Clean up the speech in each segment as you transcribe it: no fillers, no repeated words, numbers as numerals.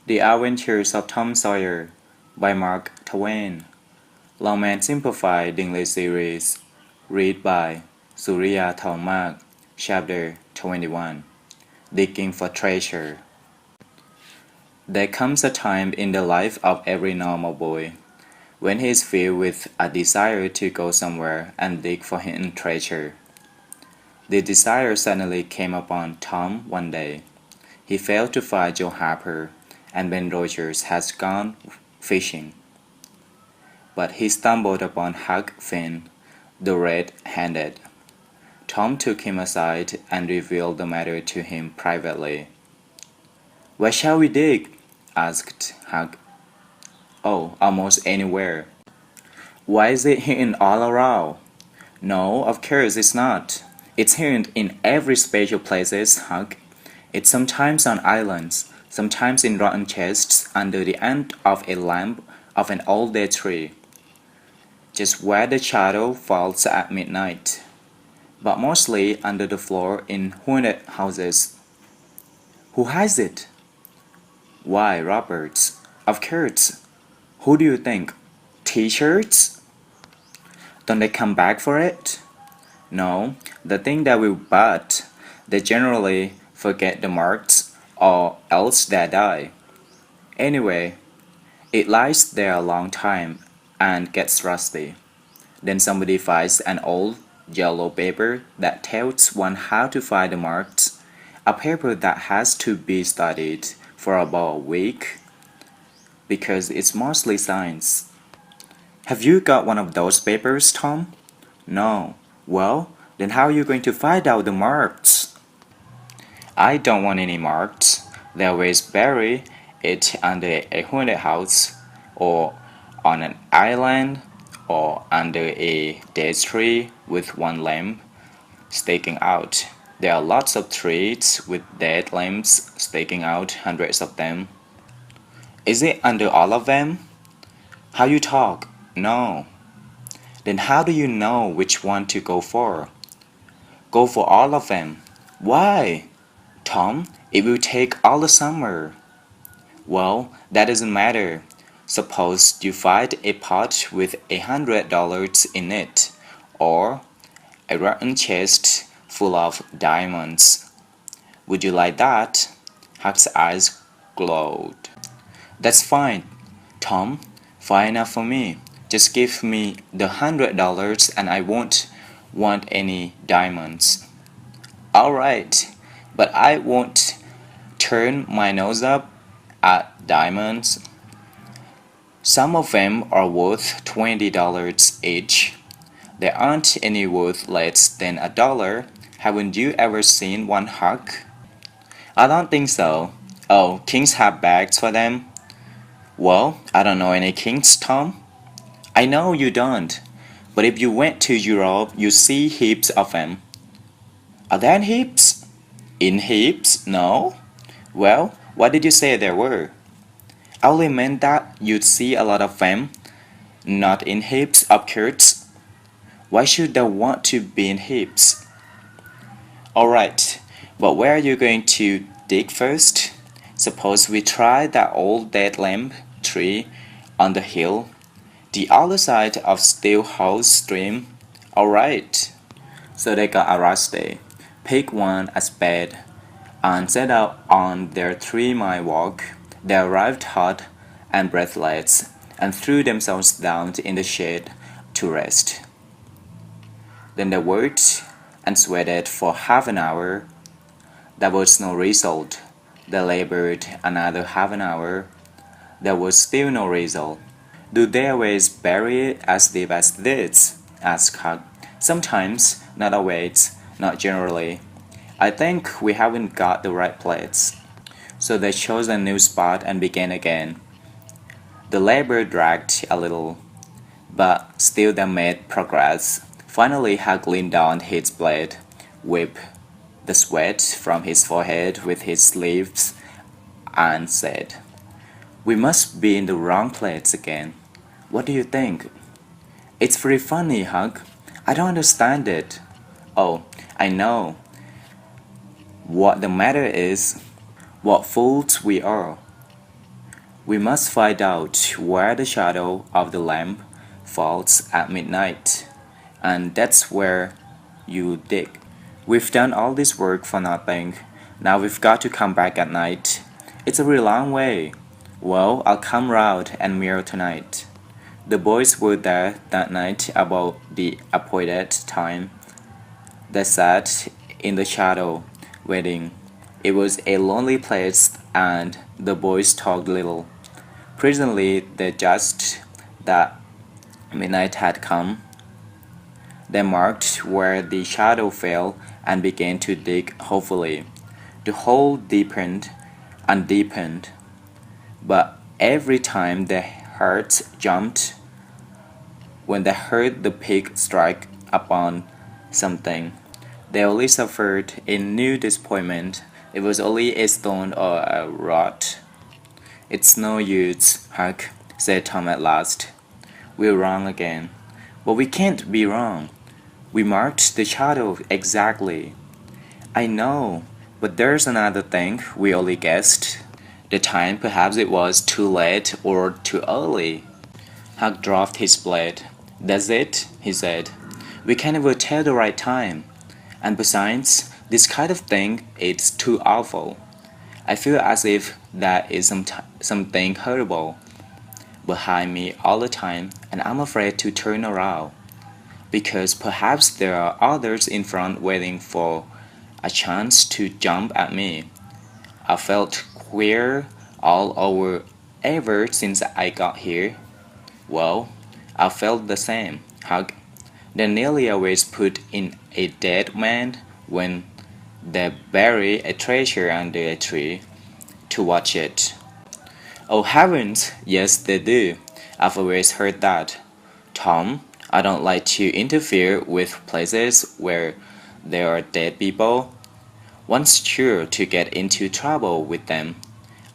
The Adventures of Tom Sawyer by Mark Twain. Longman Simplified English Series. Read by Surya Thalmak. Chapter 21. Digging for Treasure. There comes a time in the life of every normal boy when he is filled with a desire to go somewhere and dig for hidden treasure. The desire suddenly came upon Tom one day. He failed to find Joe Harper, and Ben Rogers has gone fishing. But he stumbled upon Huck Finn, the red-handed. Tom took him aside and revealed the matter to him privately. "Where shall we dig?" asked Huck. "Oh, almost anywhere." "Why is it hidden all around?" "No, of course it's not. It's hidden in every special places, Huck. It's sometimes on islands, sometimes in rotten chests under the end of a lamp of an old dead tree, just where the shadow falls at midnight, but mostly under the floor in haunted houses." "Who has it?" "Why, Roberts, of course. Who do you think? T-shirts? Don't they come back for it?" "No, the thing that we bought. They generally forget the marks, or else they die. Anyway, it lies there a long time and gets rusty. Then somebody finds an old yellow paper that tells one how to find the marks, a paper that has to be studied for about a week because it's mostly science." "Have you got one of those papers, Tom?" "No." "Well, then how are you going to find out the marks?" "I don't want any marks. They always bury it under a haunted house, or on an island, or under a dead tree with one limb sticking out. There are lots of trees with dead limbs sticking out, hundreds of them." "Is it under all of them?" "How you talk? No." "Then how do you know which one to go for?" "Go for all of them." "Why?" "Tom, it will take all the summer." "Well, that doesn't matter. Suppose you find a pot with $100 in it, or a rotten chest full of diamonds. Would you like that?" Huck's eyes glowed. "That's fine, Tom. Fine enough for me. Just give me the $100 and I won't want any diamonds." "All right, but I won't turn my nose up at diamonds. Some of them are worth $20 each. There aren't any worth less than $1. Haven't you ever seen one, Huck?" "I don't think so." "Oh, kings have bags for them." "Well, I don't know any kings, Tom." "I know you don't, but if you went to Europe you'd see heaps of them." "Are there in heaps?" "In heaps? No." "Well, what did you say there were?" "I only meant that you'd see a lot of them, not in heaps, of course." "Why should they want to be in heaps?" "Alright, but where are you going to dig first? Suppose we try that old dead limb tree on the hill, the other side of Stillhouse Stream." "Alright." So they got a rusty, picked one as bed, and set out on their 3-mile walk. They arrived hot and breathless, and threw themselves down in the shade to rest. Then they worked and sweated for half an hour. There was no result. They labored another half an hour. There was still no result. "Do they always bury it as deep as this?" asked Huck. "Sometimes, not always, not generally. I think we haven't got the right place." So they chose a new spot and began again. The labor dragged a little, but still they made progress. Finally Huck leaned down his blade, wiped the sweat from his forehead with his sleeves, and said, "We must be in the wrong place again. What do you think?" "It's very funny, Huck. I don't understand it." "Oh, I know what the matter is. What fools we are. We must find out where the shadow of the lamp falls at midnight, and that's where you dig. We've done all this work for nothing. Now we've got to come back at night. It's a really long way. Well, I'll come round and mirror tonight. The boys were there that night about the appointed time. They sat in the shadow, waiting. It was a lonely place, and the boys talked little. Presently, they judged that midnight had come. They marked where the shadow fell and began to dig hopefully. The hole deepened and deepened, but every time their hearts jumped when they heard the pick strike upon something. They only suffered a new disappointment. It was only a stone or a rod. It's no use, Huck, said Tom at last. We're wrong again. But we can't be wrong. We marked the shadow exactly. I know, but there's another thing we only guessed. The time, perhaps it was too late or too early. Huck dropped his blade. That's it, he said. We can't ever tell the right time. And besides, this kind of thing is too awful. I feel as if there is something horrible behind me all the time, and I'm afraid to turn around, because perhaps there are others in front waiting for a chance to jump at me. I felt queer all over ever since I got here. Well, I felt the same, Hug. They nearly always put in a dead man when they bury a treasure under a tree to watch it. Oh heavens, yes they do. I've always heard that. Tom, I don't like to interfere with places where there are dead people. One's sure to get into trouble with them.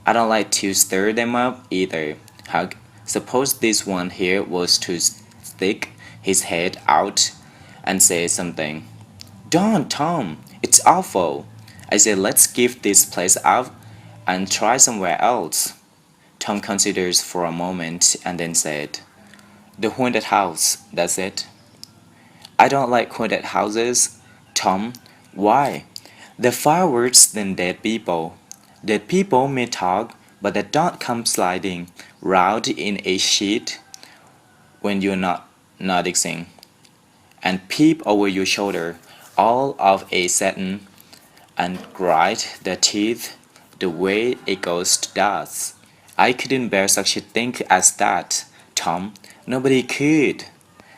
I don't like to stir them up either. Hug, suppose this one here was to stick his head out and say something. Don't, Tom, it's awful. I say let's give this place up and try somewhere else. Tom considers for a moment and then said, The haunted house, that's it. I don't like haunted houses. Tom, why? They're far worse than dead people. Dead people may talk, but they don't come sliding round in a sheet when you're not noticing, and peep over your shoulder, all of a sudden, and grind their teeth the way a ghost does. I couldn't bear such a thing as that, Tom. Nobody could.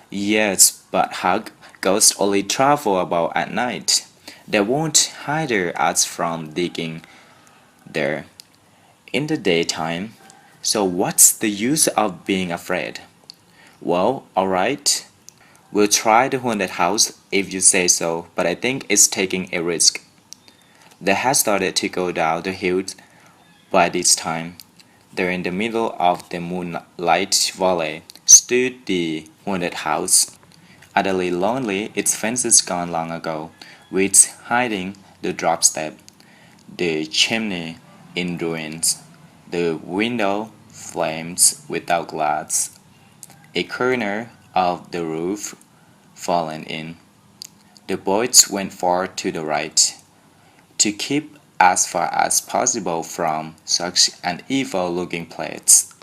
Yes, but Hug, ghosts only travel about at night. They won't hinder us from digging there in the daytime. So what's the use of being afraid? Well, alright. We'll try the haunted house if you say so, but I think it's taking a risk. They had started to go down the hill by this time. There in the middle of the moonlight valley stood the haunted house. Utterly lonely, its fences gone long ago, with hiding the drop step, the chimney in ruins, the window flames without glass, a corner of the roof fallen in. The boys went far to the right, to keep as far as possible from such an evil-looking place.